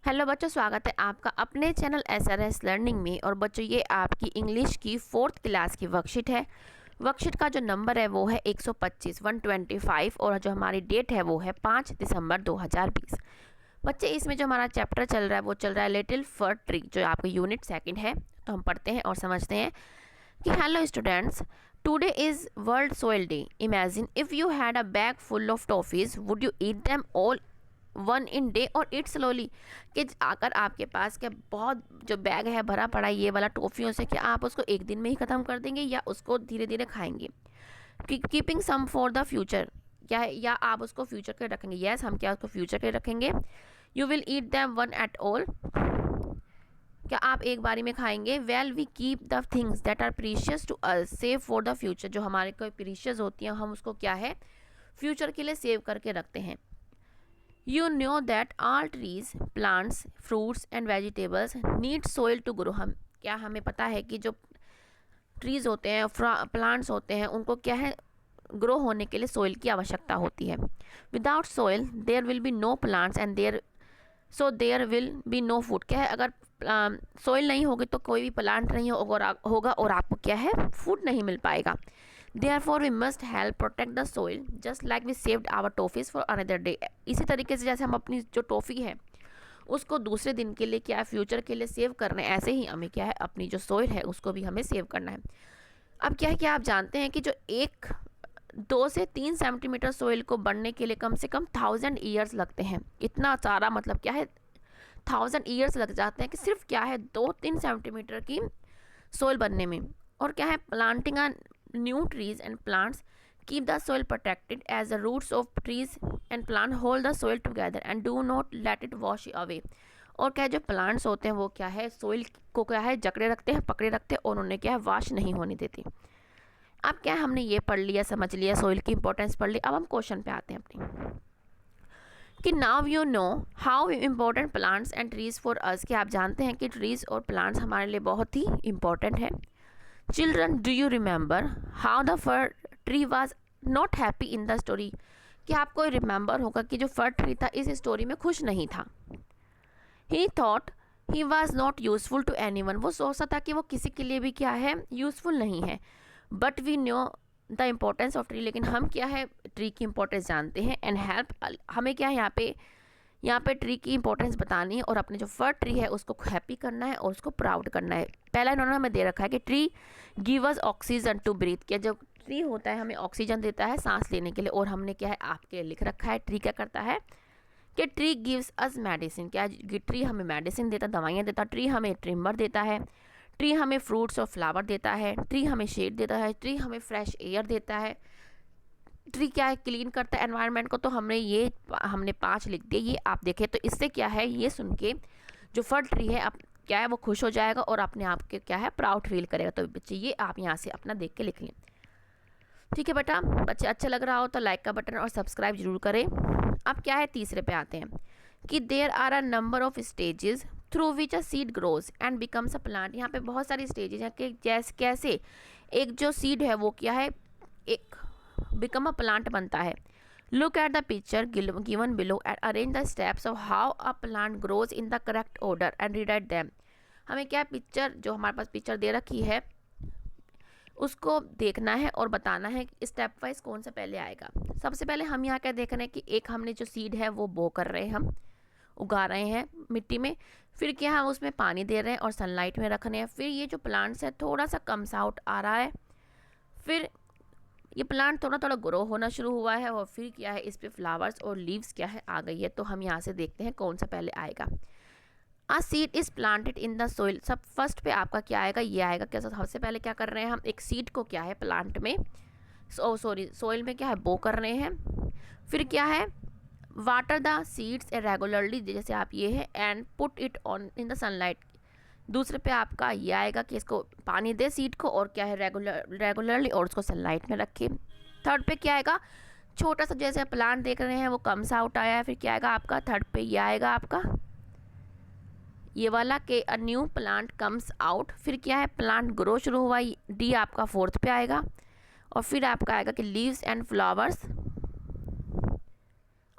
Hello बच्चों, स्वागत है आपका अपने चैनल SRS लर्निंग में। और बच्चों, ये आपकी इंग्लिश की 4th क्लास की वर्कशीट है। वर्कशीट का जो नंबर है वो है 125 125 और जो हमारी डेट है वो है 5 दिसंबर 2020। बच्चे, इसमें जो हमारा चैप्टर चल रहा है वो चल रहा है लिटिल फर ट्री, जो आपका यूनिट 2 है। तो हम पढ़ते हैं और समझते हैं कि hello students, today is world soil day. Imagine if you had a bag full of toffees, would you eat them all one in day और इट स्लोली। कि अगर आपके पास क्या बहुत जो बैग है भरा पड़ा है ये वाला टॉफ़ियों से, क्या आप उसको एक दिन में ही ख़त्म कर देंगे या उसको धीरे धीरे खाएंगे। Keeping some for the future, क्या है, या आप उसको फ्यूचर के रखेंगे। यस, हम क्या उसको फ्यूचर के रखेंगे। You will eat them one at all, क्या आप एक बारी में खाएंगे। Well we keep the things that are precious to us save for the future, जो हमारे कोई प्रीशियस होती हैं हम उसको क्या है फ्यूचर के लिए सेव करके रखते हैं। You know that all trees, plants, fruits and vegetables need soil to grow। हम क्या हमें पता है कि जो ट्रीज होते हैं, प्लांट्स होते हैं, उनको क्या है ग्रो होने के लिए सोइल की आवश्यकता होती है। Without soil there will be no plants and there will be no food. क्या है, अगर सोइल नहीं होगी तो कोई भी प्लांट नहीं होगा और आपको क्या है फूड नहीं मिल पाएगा। Therefore we must help protect the soil just like we saved our toffees for another day। इसी तरीके से जैसे हम अपनी जो टॉफ़ी है उसको दूसरे दिन के लिए क्या है फ्यूचर के लिए सेव कर रहे हैं, ऐसे ही हमें क्या है अपनी जो सोइल है उसको भी हमें सेव करना है। अब क्या है कि आप जानते हैं कि जो 2 से 3 सेंटीमीटर सोइल को बढ़ने के लिए कम से कम 1000 ईयर्स लगते हैं। इतना सारा मतलब क्या है 1000 ईयर्स लग जाते हैं कि सिर्फ क्या है 2-3 सेंटीमीटर की सोइल बनने में। और क्या है planting new trees and plants keep the soil protected as the roots of trees and plant hold the soil together and do not let it wash away। और क्या जो प्लांट्स होते हैं वो क्या है सोइल को क्या है जकड़े रखते हैं, पकड़े रखते हैं और उन्हें क्या है वाश नहीं होने देते। अब क्या हमने ये पढ़ लिया, समझ लिया, सोइल की इंपॉर्टेंस पढ़ ली। अब हम क्वेश्चन पे आते हैं अपनी कि now you know how important plants and trees for us. कि आप जानते हैं कि ट्रीज और प्लांट्स हमारे लिए बहुत ही इंपॉर्टेंट है। Children, do you remember how the for tree was not happy in the story. कि आपको रिमेंबर होगा कि जो फर ट्री था इस स्टोरी में खुश नहीं था। He thought he was not useful to anyone. वो सोचता था कि वो किसी के लिए भी क्या है यूजफुल नहीं है। But we know the importance of tree, लेकिन हम क्या है ट्री की इंपॉर्टेंस जानते हैं। एंड हेल्प, हमें क्या है यहाँ पे ट्री की इंपॉर्टेंस बतानी है और अपने जो फर ट्री है उसको हैप्पी करना है और उसको प्राउड करना है। पहला इन्होंने हमें दे रखा है कि tree give us oxygen to breathe. क्या जो ट्री होता है हमें ऑक्सीजन देता है सांस लेने के लिए। और हमने क्या है आपके लिए लिख रखा है ट्री क्या करता है कि ट्री गिव्स अस मेडिसिन। क्या ट्री हमें मेडिसिन देता, दवाइयाँ देता। ट्री हमें ट्रिम्बर देता है। ट्री हमें फ्रूट्स और फ्लावर देता है। ट्री हमें शेड देता है। ट्री हमें फ्रेश एयर देता है। ट्री क्या है क्लीन करता है एनवायरनमेंट को। तो हमने 5 लिख दिए, ये आप देखें। तो इससे क्या है ये सुन के जो फर ट्री है अब क्या है वो खुश हो जाएगा और अपने आप के क्या है प्राउड फील करेगा। तो बच्चे ये आप यहाँ से अपना देख के लिख लें। ठीक है बेटा, बच्चे अच्छा लग रहा हो तो लाइक का बटन और सब्सक्राइब जरूर करें। अब क्या है तीसरे पे आते हैं कि there are a number of stages through which a seed grows and becomes a plant. यहाँ पे बहुत सारी स्टेजेस हैं कि जैसे कैसे एक जो सीड है वो क्या है एक बिकम अ प्लांट बनता है। Look at the picture given below and arrange the steps of how a plant grows in the correct order and rewrite them. हमें क्या पिक्चर जो हमारे पास पिक्चर दे रखी है उसको देखना है और बताना है कि स्टेप वाइज कौन सा पहले आएगा। सबसे पहले हम यहाँ क्या देख रहे हैं कि एक हमने जो सीड है वो बो कर रहे हैं, हम उगा रहे हैं मिट्टी में। फिर क्या हम उसमें पानी दे रहे हैं और सनलाइट में रख रहे हैं। फिर ये जो प्लांट्स है थोड़ा सा कम्स आउट आ रहा है। फिर ये प्लांट थोड़ा थोड़ा ग्रो होना शुरू हुआ है और फिर क्या है इस पे फ्लावर्स और लीव्स क्या है आ गई है। तो हम यहाँ से देखते हैं कौन सा पहले आएगा। A seed is planted in the soil. सब फर्स्ट पे आपका क्या आएगा ये आएगा। क्या सबसे पहले क्या कर रहे हैं हम एक सीड को क्या है प्लांट में सोइल में क्या है बो कर रहे हैं। फिर क्या है वाटर द सीड्स रेगुलरली, जैसे आप ये है and put it on in the sunlight. दूसरे पे आपका ये आएगा कि इसको पानी दे सीड को और क्या है रेगुलरली और उसको सनलाइट में रखे। थर्ड पे क्या आएगा छोटा सा जैसे प्लांट देख रहे हैं वो कम्स आउट आया है। फिर क्या आएगा आपका थर्ड पे ये आएगा आपका ये वाला कि a new plant comes out. फिर क्या है प्लांट ग्रो शुरू हुआ, डी आपका फोर्थ पे आएगा। और फिर आपका आएगा कि leaves and flowers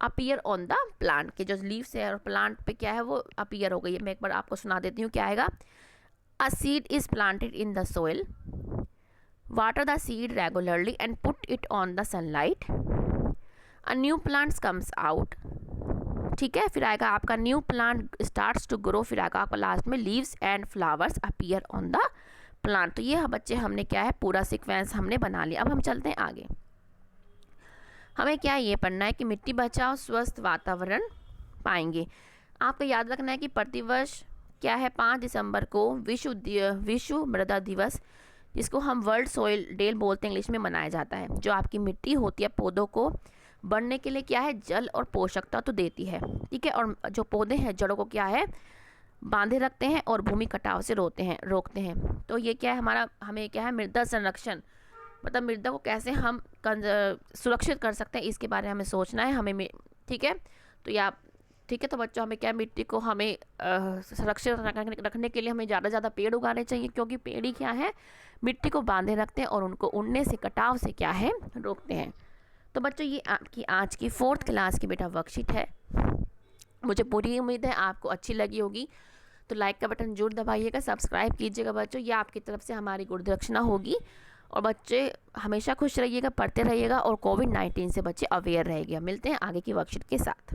appear on the plant, के जो लीव्स है और प्लांट पे क्या है वो अपीयर हो गई है। मैं एक बार आपको सुना देती हूँ क्या आएगा। A seed is planted in the soil, water the seed regularly and put it on the sunlight, a new plants comes out. ठीक है, फिर आएगा आपका new plant starts to grow, फिर आएगा आपका लास्ट में leaves and flowers appear on the plant. तो ये बच्चे हमने क्या है पूरा सीक्वेंस हमने बना लिया। अब हम चलते हैं आगे। हमें क्या ये पढ़ना है कि मिट्टी बचाओ स्वस्थ वातावरण पाएंगे। आपको याद रखना है कि प्रतिवर्ष क्या है 5 दिसंबर को विश्व मृदा दिवस, जिसको हम वर्ल्ड सोइल डे बोलते हैं इंग्लिश में, मनाया जाता है। जो आपकी मिट्टी होती है पौधों को बढ़ने के लिए क्या है जल और पोषक तत्व तो देती है। ठीक है, और जो पौधे हैं जड़ों को क्या है बांधे रखते हैं और भूमि कटाव से रोकते हैं। तो ये क्या है हमें क्या है मृदा संरक्षण, मतलब मृदा को कैसे हम सुरक्षित कर सकते हैं इसके बारे में हमें सोचना है हमें। ठीक है, तो या ठीक है, तो बच्चों हमें क्या मिट्टी को हमें सुरक्षित रखने के लिए हमें ज़्यादा से ज़्यादा पेड़ उगाने चाहिए, क्योंकि पेड़ ही क्या है मिट्टी को बांधे रखते हैं और उनको उड़ने से कटाव से क्या है रोकते हैं। तो बच्चों ये आपकी आज की 4th क्लास की बेटा वर्कशीट है। मुझे पूरी उम्मीद है आपको अच्छी लगी होगी। तो लाइक का बटन जरूर दबाइएगा, सब्सक्राइब कीजिएगा बच्चों, ये आपकी तरफ से हमारी गुरुदक्षिणा होगी। और बच्चे हमेशा खुश रहिएगा, पढ़ते रहिएगा और कोविड-19 से बच्चे अवेयर रहेंगे। मिलते हैं आगे की वर्कशीट के साथ।